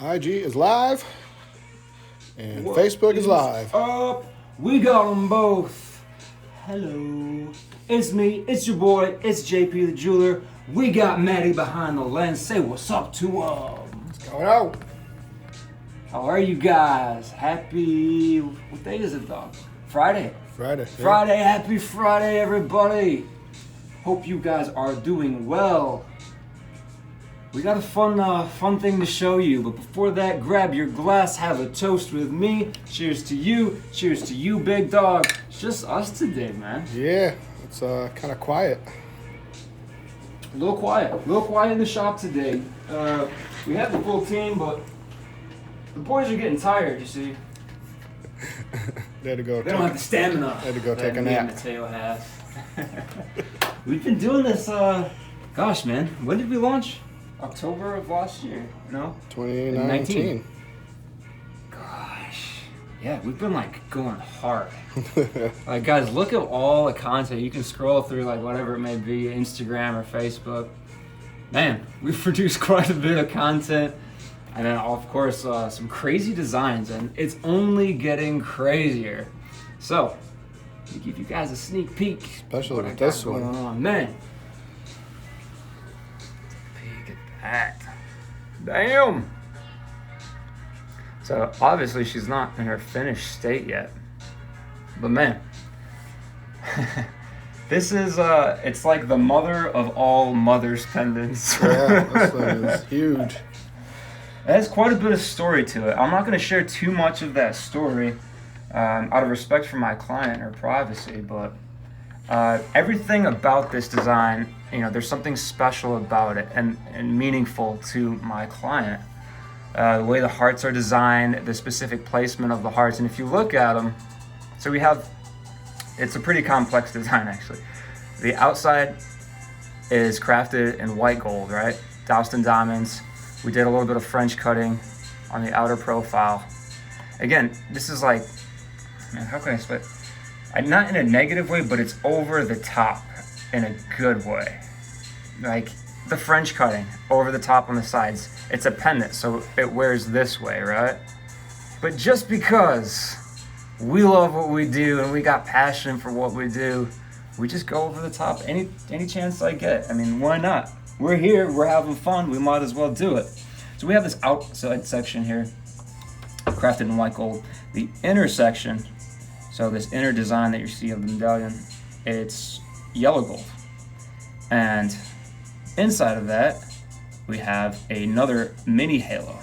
IG is live and What Facebook is live. Up? We got them both. Hello. It's me, it's your boy, it's JP the Jeweler. We got Maddie behind the lens. Say what's up to What's going on? How are you guys? Happy, what day is it, dog? Friday. Friday. Friday, happy Friday, everybody. Hope you guys are doing well. We got a fun thing to show you, but before that, grab your glass, have a toast with me. Cheers to you, big dog. It's just us today, man. Yeah, it's kind of quiet. A little quiet in the shop today. We have the full team, but the boys are getting tired, you see. They had to go. They don't have the stamina. Had to go that take a me and nap. Mateo has. We've been doing this, gosh, man. When did we launch? October of last year, no? 2019. Gosh. Yeah, we've been going hard. Guys, look at all the content. You can scroll through whatever it may be, Instagram or Facebook. Man, we've produced quite a bit of content. And then, of course, some crazy designs, and it's only getting crazier. So, let me give you guys a sneak peek. Especially what with I got this going one. on. Man, peek at that. Damn! So, obviously, she's not in her finished state yet. But man, this is, it's like the mother of all mother's pendants. Yeah, this thing is huge. It has quite a bit of story to it. I'm not going to share too much of that story out of respect for my client or privacy, but everything about this design, there's something special about it and meaningful to my client. The way the hearts are designed, the specific placement of the hearts, and if you look at them, so it's a pretty complex design actually. The outside is crafted in white gold, right? Doused in diamonds. We did a little bit of French cutting on the outer profile. Again, this is man, how can I explain? Not in a negative way, but it's over the top in a good way. Like the French cutting over the top on the sides. It's a pendant, so it wears this way, right? But just because we love what we do and we got passion for what we do, we just go over the top any chance I get. I mean, why not? We're here, we're having fun, we might as well do it. So we have this outside section here, crafted in white gold. The inner section, so this inner design that you see of the medallion, it's yellow gold. And inside of that, we have another mini halo.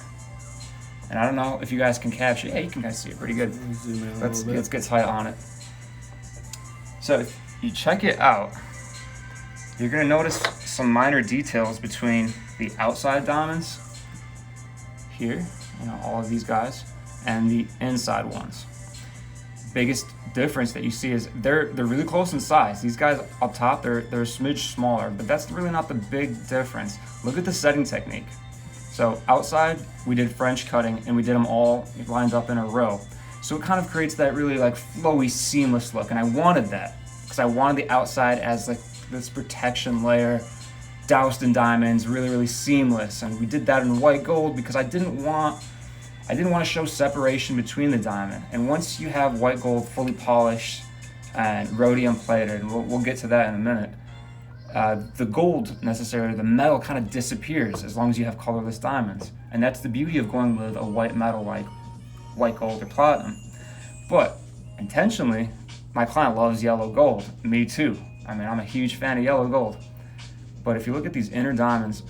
And I don't know if you guys can capture it. Yeah, you can guys see it pretty good. Let's get tight on it. So if you check it out, you're gonna notice some minor details between the outside diamonds here, all of these guys, and the inside ones. Biggest difference that you see is they're really close in size. These guys up top, they're a smidge smaller, but that's really not the big difference. Look at the setting technique. So outside, we did French cutting, and we did them all lined up in a row. So it kind of creates that really flowy, seamless look, and I wanted that because I wanted the outside as this protection layer, doused in diamonds, really, really seamless. And we did that in white gold because I didn't want to show separation between the diamond. And once you have white gold fully polished and rhodium plated, and we'll get to that in a minute, the gold necessarily, the metal kind of disappears as long as you have colorless diamonds. And that's the beauty of going with a white metal like white gold or platinum. But intentionally, my client loves yellow gold. Me too. I mean, I'm a huge fan of yellow gold. But if you look at these inner diamonds,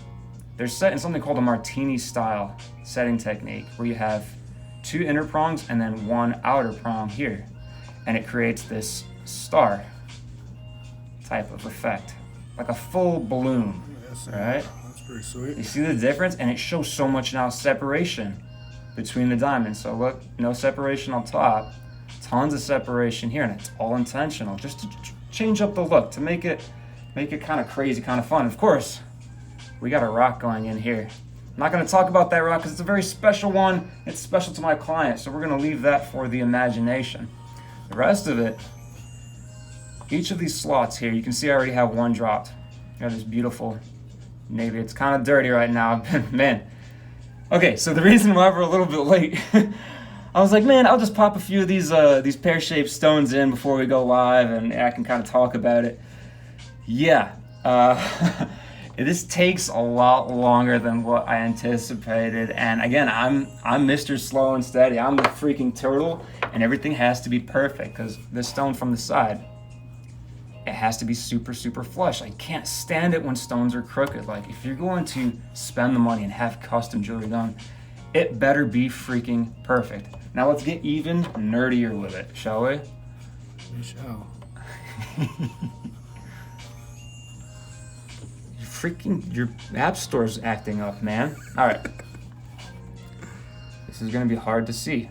they're set in something called a martini style setting technique, where you have two inner prongs and then one outer prong here. And it creates this star type of effect, like a full balloon, right? That's pretty sweet. You see the difference? And it shows so much now separation between the diamonds. So look, no separation on top, tons of separation here, and it's all intentional, just to change up the look, to make it kind of crazy, kind of fun. Of course, we got a rock going in here. I'm not going to talk about that rock because it's a very special one. It's special to my client, so we're going to leave that for the imagination. The rest of it, each of these slots here, you can see I already have one dropped. I got this beautiful navy. It's kind of dirty right now. Man, Okay, so the reason why we're a little bit late, I was like, man, I'll just pop a few of these pear-shaped stones in before we go live, and I can kind of talk about it. Yeah, this takes a lot longer than what I anticipated, and again, I'm Mr. Slow and Steady. I'm the freaking turtle, and everything has to be perfect because this stone from the side, it has to be super, super flush. I can't stand it when stones are crooked. Like, if you're going to spend the money and have custom jewelry done, it better be freaking perfect. Now let's get even nerdier with it, shall we? We shall. Your app store's acting up, man. All right. This is gonna be hard to see.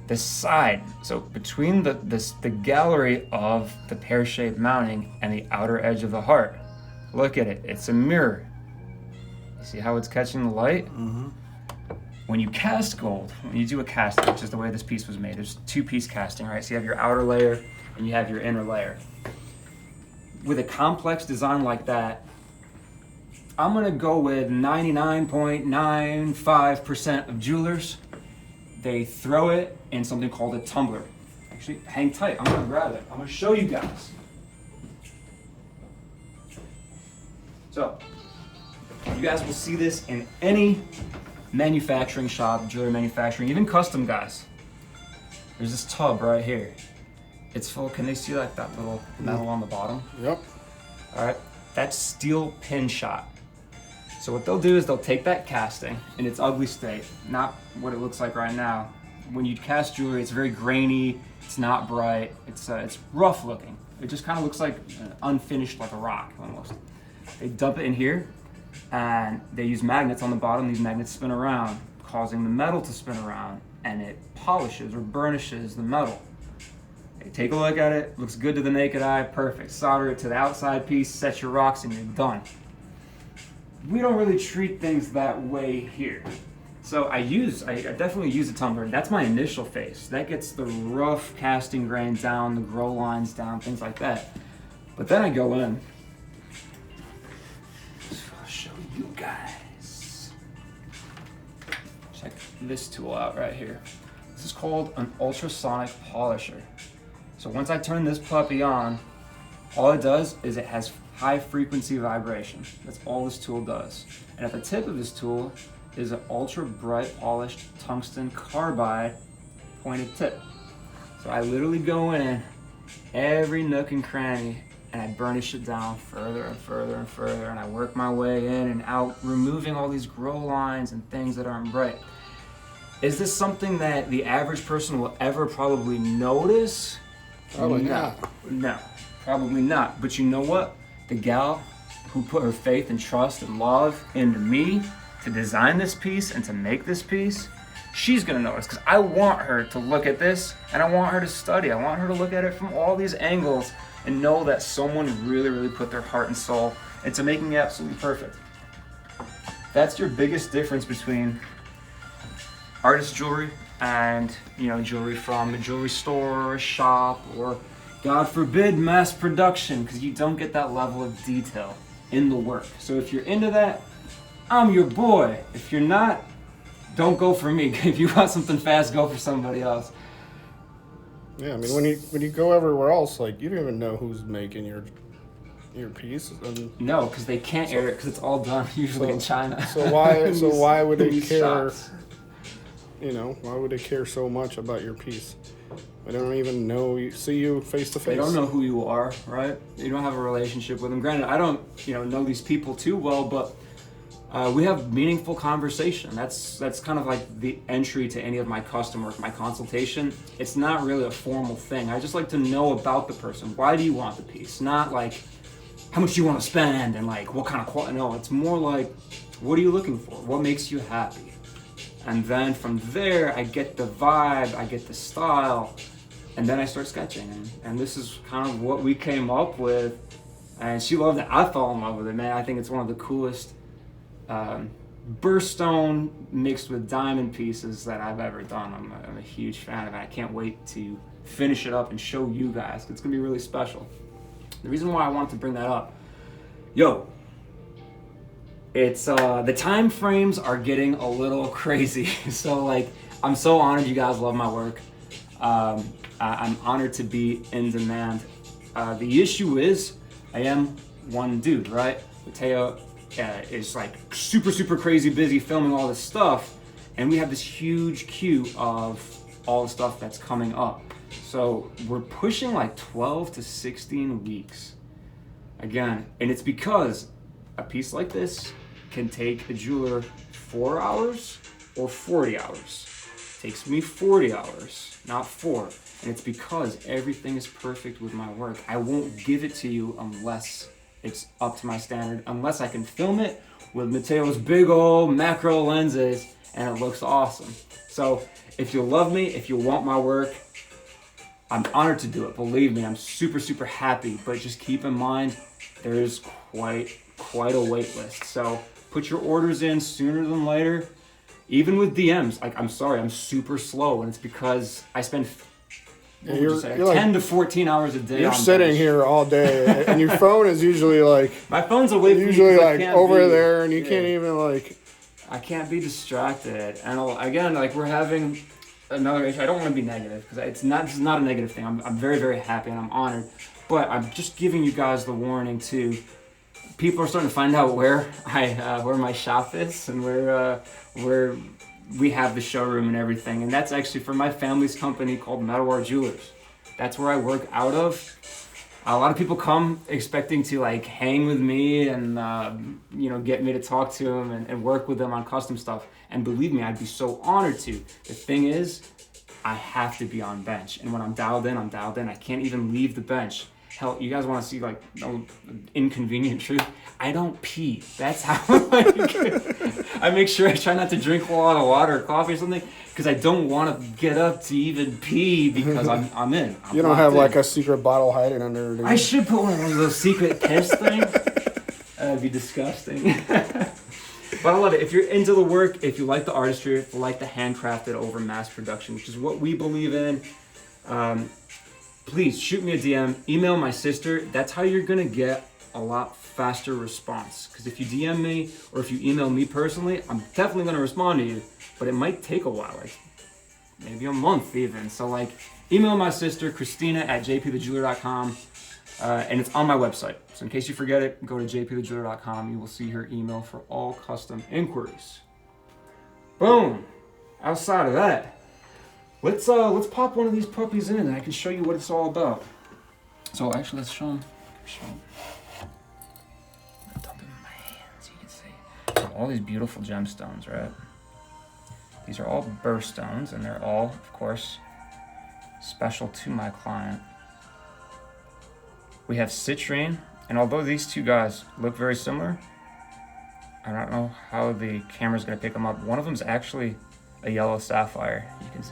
The side, so between the gallery of the pear-shaped mounting and the outer edge of the heart, look at it. It's a mirror. You see how it's catching the light? Mm-hmm. When you cast gold, when you do a casting, which is the way this piece was made, there's two-piece casting, right? So you have your outer layer and you have your inner layer. With a complex design like that, I'm gonna go with 99.95% of jewelers. They throw it in something called a tumbler. Actually, hang tight, I'm gonna grab it. I'm gonna show you guys. So, you guys will see this in any manufacturing shop, jewelry manufacturing, even custom guys. There's this tub right here. It's full, can they see like that little metal on the bottom? Yep. All right, that's steel pin shot. So what they'll do is they'll take that casting in its ugly state, not what it looks like right now. When you cast jewelry, it's very grainy, it's not bright, it's rough looking. It just kind of looks like unfinished, like a rock almost. They dump it in here, and they use magnets on the bottom. These magnets spin around, causing the metal to spin around, and it polishes or burnishes the metal. Hey, take a look at it, looks good to the naked eye, perfect. Solder it to the outside piece, set your rocks, and you're done. We don't really treat things that way here. So I definitely use a tumbler. That's my initial phase. That gets the rough casting grain down, the grow lines down, things like that. But then I go in. I'll show you guys. Check this tool out right here. This is called an ultrasonic polisher. So once I turn this puppy on, all it does is it has high frequency vibration. That's all this tool does. And at the tip of this tool is an ultra bright polished tungsten carbide pointed tip. So I literally go in every nook and cranny and I burnish it down further and further and further, and I work my way in and out, removing all these grow lines and things that aren't bright. Is this something that the average person will ever probably notice? Probably No. not. No, probably not. But you know what? The gal who put her faith and trust and love into me to design this piece and to make this piece, she's gonna notice, because I want her to look at this and I want her to study. I want her to look at it from all these angles and know that someone really, really put their heart and soul into making it absolutely perfect. That's your biggest difference between artist jewelry and, you know, jewelry from a jewelry store or a shop, or God forbid mass production, because you don't get that level of detail in the work. So if you're into that, I'm your boy. If you're not, don't go for me. If you want something fast, go for somebody else. Yeah, I mean, when you go everywhere else, like, you don't even know who's making your piece. And No, because they can't air it because it's all done usually in China. So why would they These care? shots. You know, why would they care so much about your piece? They don't even see you face to face. They don't know who you are, right? You don't have a relationship with them. Granted, I don't, know these people too well, but we have meaningful conversation. That's kind of like the entry to any of my custom work, my consultation. It's not really a formal thing. I just like to know about the person. Why do you want the piece? Not like how much you want to spend and like what kind of quality. No, it's more like, what are you looking for? What makes you happy? And then from there, I get the vibe, I get the style, and then I start sketching. And this is kind of what we came up with. And she loved it. I fell in love with it, man. I think it's one of the coolest birthstone mixed with diamond pieces that I've ever done. I'm a huge fan of it. I can't wait to finish it up and show you guys. It's gonna be really special. The reason why I wanted to bring that up, It's the time frames are getting a little crazy. So like, I'm so honored you guys love my work. I'm honored to be in demand. The issue is, I am one dude, right? Mateo is like super crazy busy filming all this stuff, and we have this huge queue of all the stuff that's coming up. So we're pushing like 12 to 16 weeks. Again, and it's because a piece like this can take a jeweler 4 hours or 40 hours. It takes me 40 hours, not 4. And it's because everything is perfect with my work. I won't give it to you unless it's up to my standard, unless I can film it with Mateo's big old macro lenses and it looks awesome. So if you love me, if you want my work, I'm honored to do it. Believe me, I'm super happy, but just keep in mind, there's quite a wait list. So put your orders in sooner than later. Even with DMs, like, I'm sorry, I'm super slow, and it's because I spend you're 10 like, to 14 hours a day. You're sitting bench. here all day, and your phone is usually like My phone's away from me usually 'cause I like can't over be- there, and you yeah. can't even like. I can't be distracted. And again, like, we're having another issue. I don't want to be negative because this is not a negative thing. I'm very happy and I'm honored. But I'm just giving you guys the warning too. People are starting to find out where where my shop is and where we have the showroom and everything. And that's actually for my family's company called Metalwar Jewelers. That's where I work out of. A lot of people come expecting to like hang with me and get me to talk to them and work with them on custom stuff. And believe me, I'd be so honored to. The thing is, I have to be on bench. And when I'm dialed in, I'm dialed in. I can't even leave the bench. Hell, you guys want to see like no inconvenient truth? I don't pee. That's how I make sure I try not to drink a lot of water or coffee or something because I don't want to get up to even pee because I'm in. You don't have like a secret bottle hiding under. I should put one of those secret piss things. That'd be disgusting. But I love it. If you're into the work, if you like the artistry, if you like the handcrafted over mass production, which is what we believe in, please shoot me a DM, email my sister. That's how you're gonna get a lot faster response. Because if you DM me or if you email me personally, I'm definitely gonna respond to you, but it might take a while, like maybe a month even. So like, email my sister, Christina at jpthejeweler.com, and it's on my website. So in case you forget it, go to jpthejeweler.com. You will see her email for all custom inquiries. Boom. Outside of that, let's pop one of these puppies in and I can show you what it's all about. So actually, let's show them. Dump it in my hands, you can see. All these beautiful gemstones, right? These are all birthstones, and they're all, of course, special to my client. We have citrine, and although these two guys look very similar, I don't know how the camera's gonna pick them up. One of them's actually a yellow sapphire.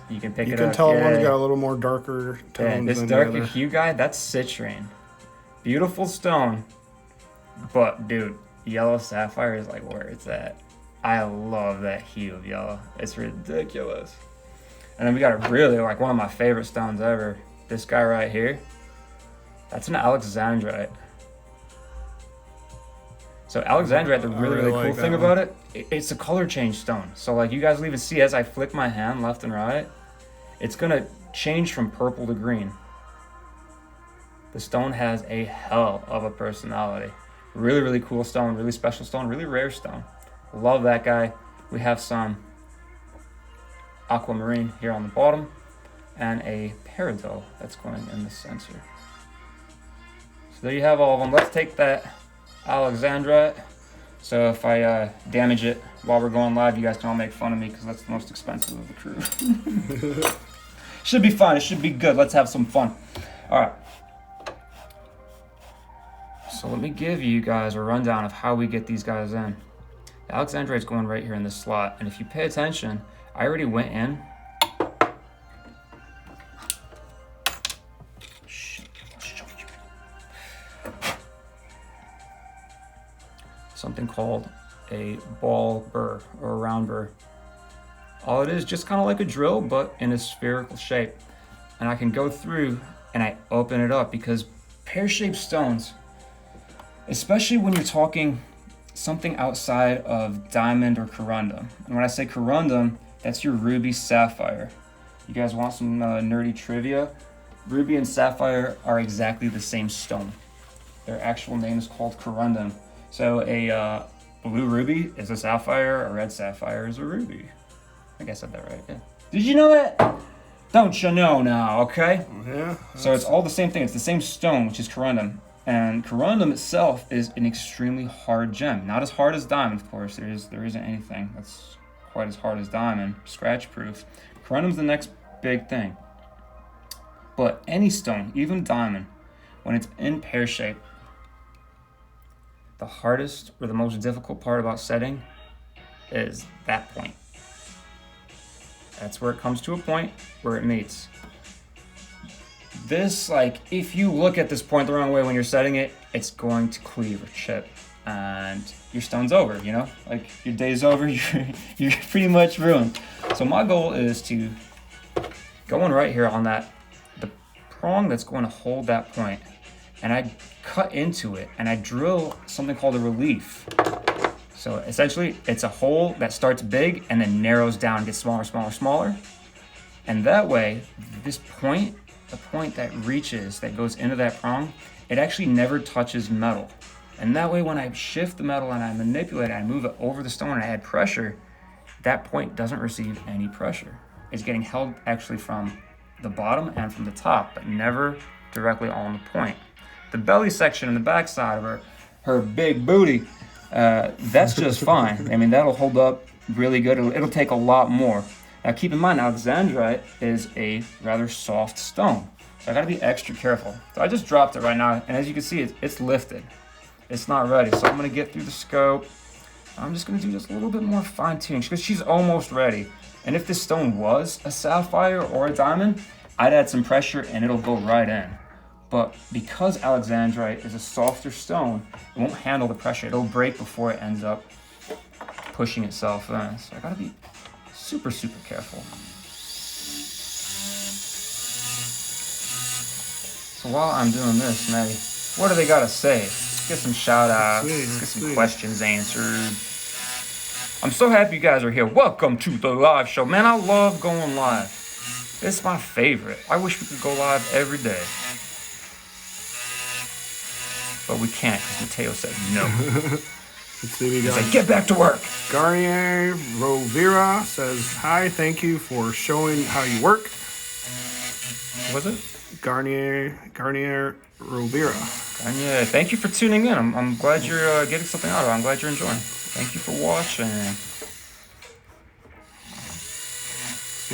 You can pick it up. You can tell yeah. one's got a little more darker tones This than darker the other. hue guy, that's citrine. Beautiful stone, but dude, yellow sapphire is like where it's at. I love that hue of yellow. It's ridiculous. And then we got a really, like, one of my favorite stones ever. This guy right here. That's an alexandrite. So alexandrite, the really like cool that thing one. about it, it's a color change stone. So like you guys will even see as I flick my hand left and right, it's gonna change from purple to green. The stone has a hell of a personality. Really cool stone, really special stone, really rare stone. Love that guy. We have some aquamarine here on the bottom and a peridot that's going in the center. So there you have all of them. Let's take that alexandrite. So if I damage it while we're going live, you guys can all make fun of me because that's the most expensive of the crew. Should be fun. It should be good. Let's have some fun. All right. So let me give you guys a rundown of how we get these guys in. The alexandrite's going right here in this slot, and if you pay attention, I already went in. Something called a ball burr or a round burr. All it is, just kind of like a drill, but in a spherical shape. And I can go through and I open it up because pear-shaped stones, especially when you're talking something outside of diamond or corundum. And when I say corundum, that's your ruby sapphire. You guys want some nerdy trivia? Ruby and sapphire are exactly the same stone. Their actual name is called corundum. So a blue ruby is a sapphire, a red sapphire is a ruby. I think I said that right, yeah. Did you know that? Don't you know now, okay? Yeah. So it's all the same thing. It's the same stone, which is corundum. And corundum itself is an extremely hard gem. Not as hard as diamond, of course. There isn't anything that's quite as hard as diamond, scratch proof. Corundum's the next big thing. But any stone, even diamond, when it's in pear shape, the hardest or the most difficult part about setting is that point. That's where it comes to a point where it meets. This, like, if you look at this point the wrong way when you're setting it, it's going to cleave or chip, and your stone's over, you know? Like, your day's over, you're pretty much ruined. So my goal is to go in right here on that, the prong that's going to hold that point, and I cut into it, and I drill something called a relief. So essentially, it's a hole that starts big and then narrows down, gets smaller, smaller, smaller. And that way, this point, the point that reaches, that goes into that prong, it actually never touches metal. And that way, when I shift the metal and I manipulate it, I move it over the stone and I add pressure, that point doesn't receive any pressure. It's getting held actually from the bottom and from the top, but never directly on the point. The belly section and the backside of her big booty, that's just fine. I mean, that'll hold up really good. It'll take a lot more. Now, keep in mind, alexandrite is a rather soft stone, so I gotta be extra careful. So I just dropped it right now, and as you can see, it's lifted. It's not ready, so I'm gonna get through the scope. I'm just gonna do just a little bit more fine tuning because she's almost ready. And if this stone was a sapphire or a diamond, I'd add some pressure and it'll go right in. But because alexandrite is a softer stone, it won't handle the pressure. It'll break before it ends up pushing itself in. So I gotta be super, super careful. So while I'm doing this, Maddie, what do they gotta say? Let's get some shout outs, let's get some questions answered. I'm so happy you guys are here. Welcome to the live show. Man, I love going live. It's my favorite. I wish we could go live every day. But we can't because Mateo said no. Let's see, we He's got like, get back to work. Garnier Rovira says, hi, thank you for showing how you work. What was it? Garnier Rovira. Kanye, thank you for tuning in. I'm glad you're getting something out of it. I'm glad you're enjoying. Thank you for watching.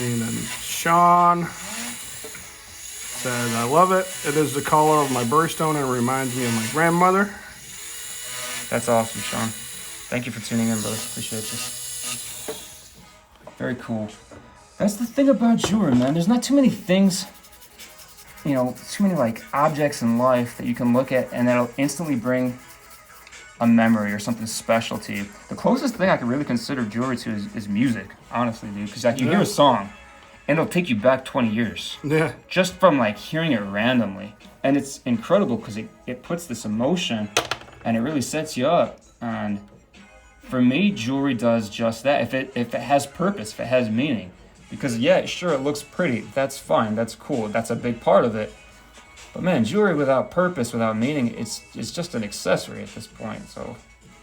And then Sean says, I love it. It is the color of my birthstone and it reminds me of my grandmother. That's awesome, Sean. Thank you for tuning in, brother. Appreciate you. Very cool. That's the thing about jewelry, man. There's not too many things, you know, too many like objects in life that you can look at and that'll instantly bring a memory or something special to you. The closest thing I could really consider jewelry to is music, honestly, dude. Because like you hear a song and it'll take you back 20 years. Yeah. Just from like hearing it randomly. And it's incredible because it puts this emotion and it really sets you up. And for me, jewelry does just that. If it has purpose, if it has meaning. Because yeah, sure, it looks pretty. That's fine. That's cool. That's a big part of it. But man, jewelry without purpose, without meaning, it's just an accessory at this point. So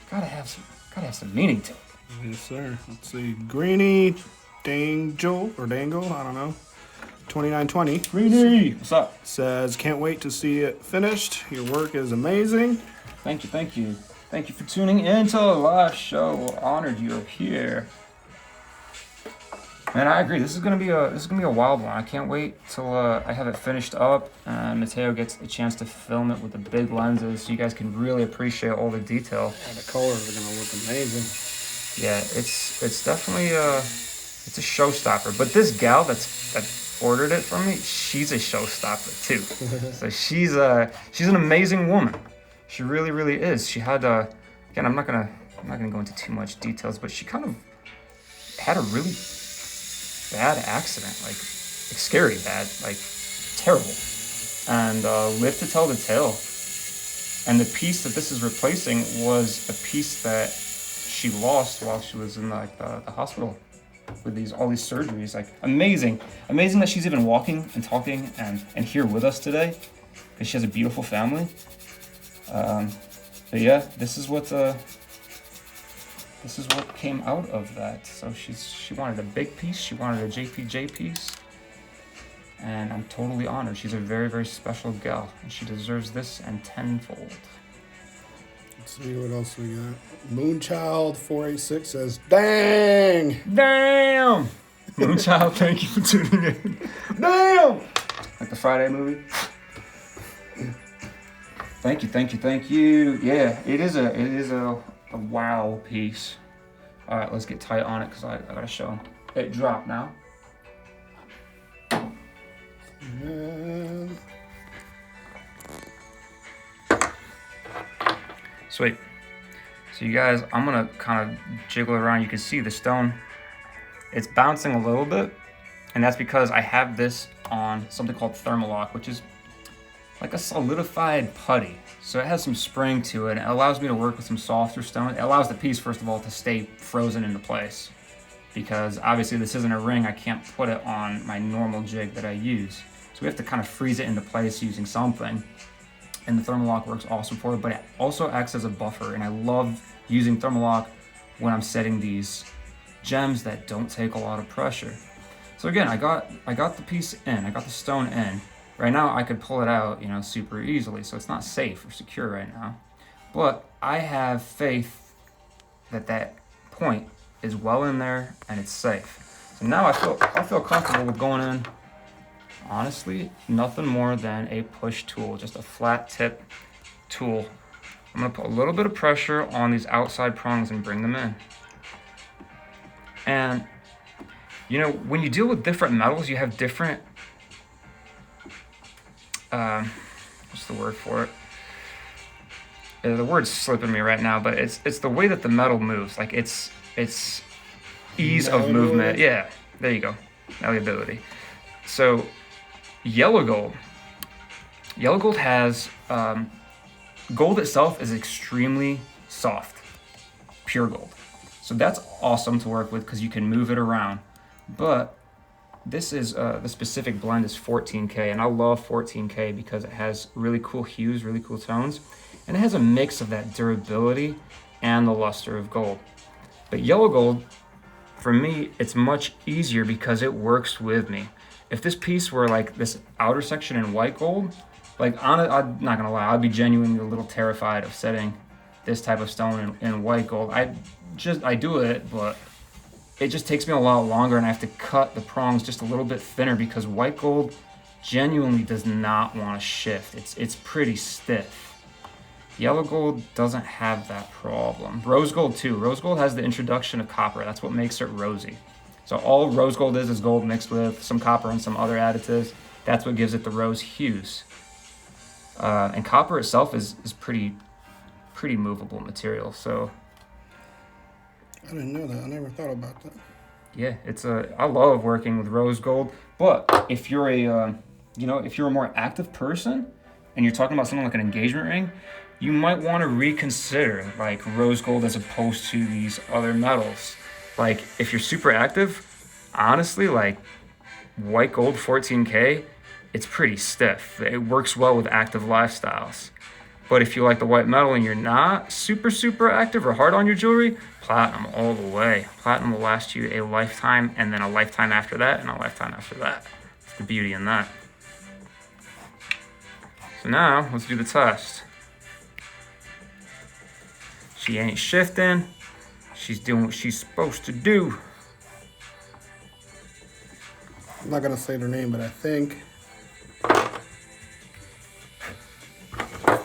gotta have some meaning to it. Yes, sir. Let's see. Greeny Dangle, I don't know. 2920 Greeny, what's up? says, can't wait to see it finished. Your work is amazing. Thank you, thank you. Thank you for tuning in to the live show. We're honored you're here. Man, I agree. This is gonna be a wild one. I can't wait till I have it finished up and Mateo gets a chance to film it with the big lenses, so you guys can really appreciate all the detail. Yeah, the colors are gonna look amazing. Yeah, it's definitely it's a showstopper. But this gal that ordered it from me, she's a showstopper too. So she's an amazing woman. She really, really is. She had again, I'm not gonna go into too much details, but she kind of had a really bad accident, like scary bad, like terrible, and lived to tell the tale. And the piece that this is replacing was a piece that she lost while she was in like the hospital with all these surgeries. Like amazing that she's even walking and talking and here with us today, because she has a beautiful family. But yeah, this is what came out of that. So she wanted a big piece, she wanted a JPJ piece, and I'm totally honored. She's a very, very special gal, and she deserves this and tenfold. Let's see what else we got. Moonchild 486 says, "Dang, Damn, Moonchild, thank you for tuning in. Damn, like the Friday movie. Thank you. Yeah, it is a wow piece. All right, let's get tight on it because I gotta show them. It dropped now. man." Sweet. So you guys, I'm gonna kind of jiggle it around. You can see the stone. It's bouncing a little bit, and that's because I have this on something called Thermalock, which is like a solidified putty. So it has some spring to it. It allows me to work with some softer stone. It allows the piece, first of all, to stay frozen into place. Because obviously this isn't a ring, I can't put it on my normal jig that I use. So we have to kind of freeze it into place using something. And the Thermalock works awesome for it, but it also acts as a buffer. And I love using Thermalock when I'm setting these gems that don't take a lot of pressure. So again, I got the piece in, I got the stone in. Right now I could pull it out, super easily, so it's not safe or secure right now. But I have faith that that point is well in there and it's safe. So now I feel comfortable with going in. Honestly, nothing more than a push tool, just a flat tip tool. I'm gonna put a little bit of pressure on these outside prongs and bring them in. And when you deal with different metals, you have different what's the word for it? The word's slipping me right now, but it's the way that the metal moves. Like it's ease of movement. Yeah, there you go. Malleability. So yellow gold has gold itself is extremely soft, pure gold. So that's awesome to work with because you can move it around. But this is the specific blend is 14K, and I love 14K because it has really cool hues, really cool tones, and it has a mix of that durability and the luster of gold. But yellow gold, for me, it's much easier because it works with me. If this piece were like this outer section in white gold, like I'm not gonna lie, I'd be genuinely a little terrified of setting this type of stone in white gold. I do it, but it just takes me a lot longer, and I have to cut the prongs just a little bit thinner because white gold genuinely does not want to shift. It's pretty stiff. Yellow gold doesn't have that problem. Rose gold too. Rose gold has the introduction of copper. That's what makes it rosy. So all rose gold is gold mixed with some copper and some other additives. That's what gives it the rose hues. And copper itself is pretty movable material. So I didn't know that. I never thought about that. yeah, I love working with rose gold. But if you're if you're a more active person and you're talking about something like an engagement ring, you might want to reconsider like rose gold as opposed to these other metals. Like if you're super active, honestly, like white gold 14K, it's pretty stiff. It works well with active lifestyles. But if you like the white metal and you're not super active or hard on your jewelry, platinum all the way. Platinum will last you a lifetime, and then a lifetime after that, and a lifetime after that. That's the beauty in that. So now, let's do the test. She ain't shifting. She's doing what she's supposed to do. I'm not gonna say their name, but I think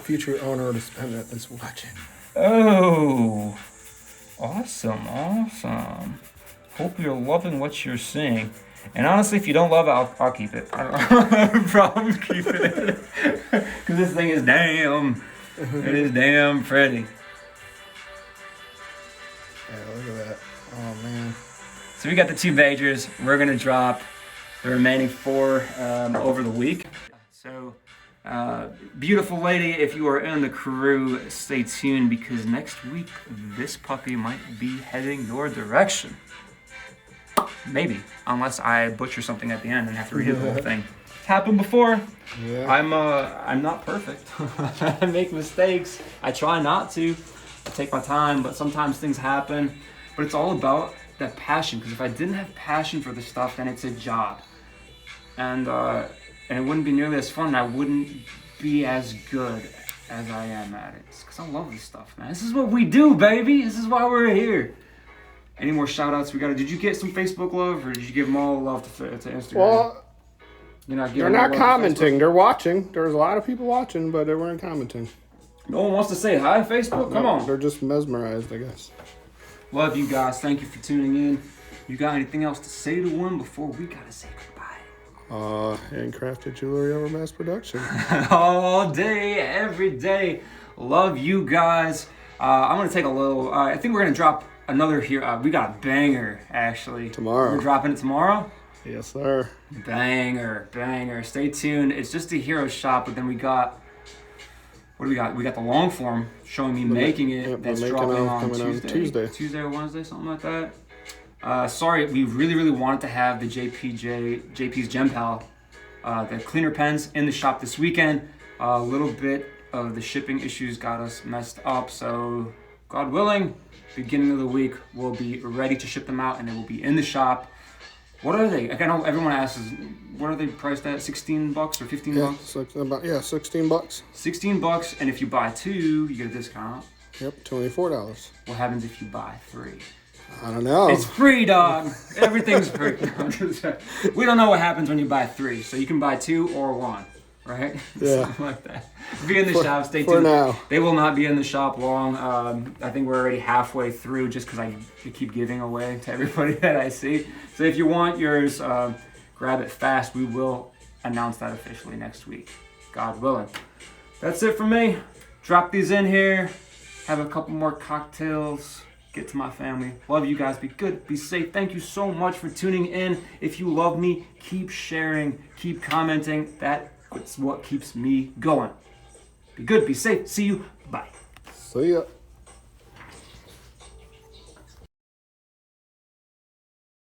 future owner of this pendant is watching. Oh, awesome. Hope you're loving what you're seeing. And honestly, if you don't love it, I'll keep it. I don't have a problem keeping it. Because this thing is damn. It is damn pretty. Yeah, look at that. Oh, man. So we got the 2 majors. We're going to drop the remaining 4 over the week. So Beautiful lady, if you are in the crew, stay tuned because next week this puppy might be heading your direction. Maybe, unless I butcher something at the end and have to redo the whole thing. It's happened before. Yeah. I'm not perfect. I make mistakes. I try not to. I take my time, but sometimes things happen. But it's all about that passion. Because if I didn't have passion for the stuff, then it's a job, and it wouldn't be nearly as fun. And I wouldn't be as good as I am at it. Because I love this stuff, man. This is what we do, baby. This is why we're here. Any more shout outs we got? Did you get some Facebook love, or did you give them all the love to Instagram? Well, You're not they're not commenting. They're watching. There's a lot of people watching, but they weren't commenting. No one wants to say hi, Facebook? Come on. They're just mesmerized, I guess. Love you guys. Thank you for tuning in. You got anything else to say to them before we gotta say goodbye? Handcrafted jewelry over mass production. All day, every day. Love you guys. I'm gonna take a little. I think we're gonna drop another here. We got a banger actually. Tomorrow. We're dropping it tomorrow. Yes, sir. Banger. Stay tuned. It's just a hero shop, but then we got. What do we got? We got the long form showing me making it. Yep, That's making dropping on on Tuesday. Tuesday or Wednesday, something like that. Sorry, we really wanted to have the JP's Gem Pal, the cleaner pens in the shop this weekend. A little bit of the shipping issues got us messed up, so God willing, beginning of the week we'll be ready to ship them out and they will be in the shop. What are they? I know everyone asks, what are they priced at? $16 or $15? Yeah, $16. $16, and if you buy two, you get a discount. Yep, $24. What happens if you buy three? I don't know. It's free, dog. Everything's free. We don't know what happens when you buy three, so you can buy two or one, right? Yeah. Something like that. Be in the shop. Stay tuned. For now. They will not be in the shop long. I think we're already halfway through just because I keep giving away to everybody that I see. So if you want yours, grab it fast. We will announce that officially next week, God willing. That's it for me. Drop these in here. Have a couple more cocktails. Get to my family. Love you guys. Be good. Be safe. Thank you so much for tuning in. If you love me, keep sharing. Keep commenting. That's what keeps me going. Be good. Be safe. See you. Bye. See ya.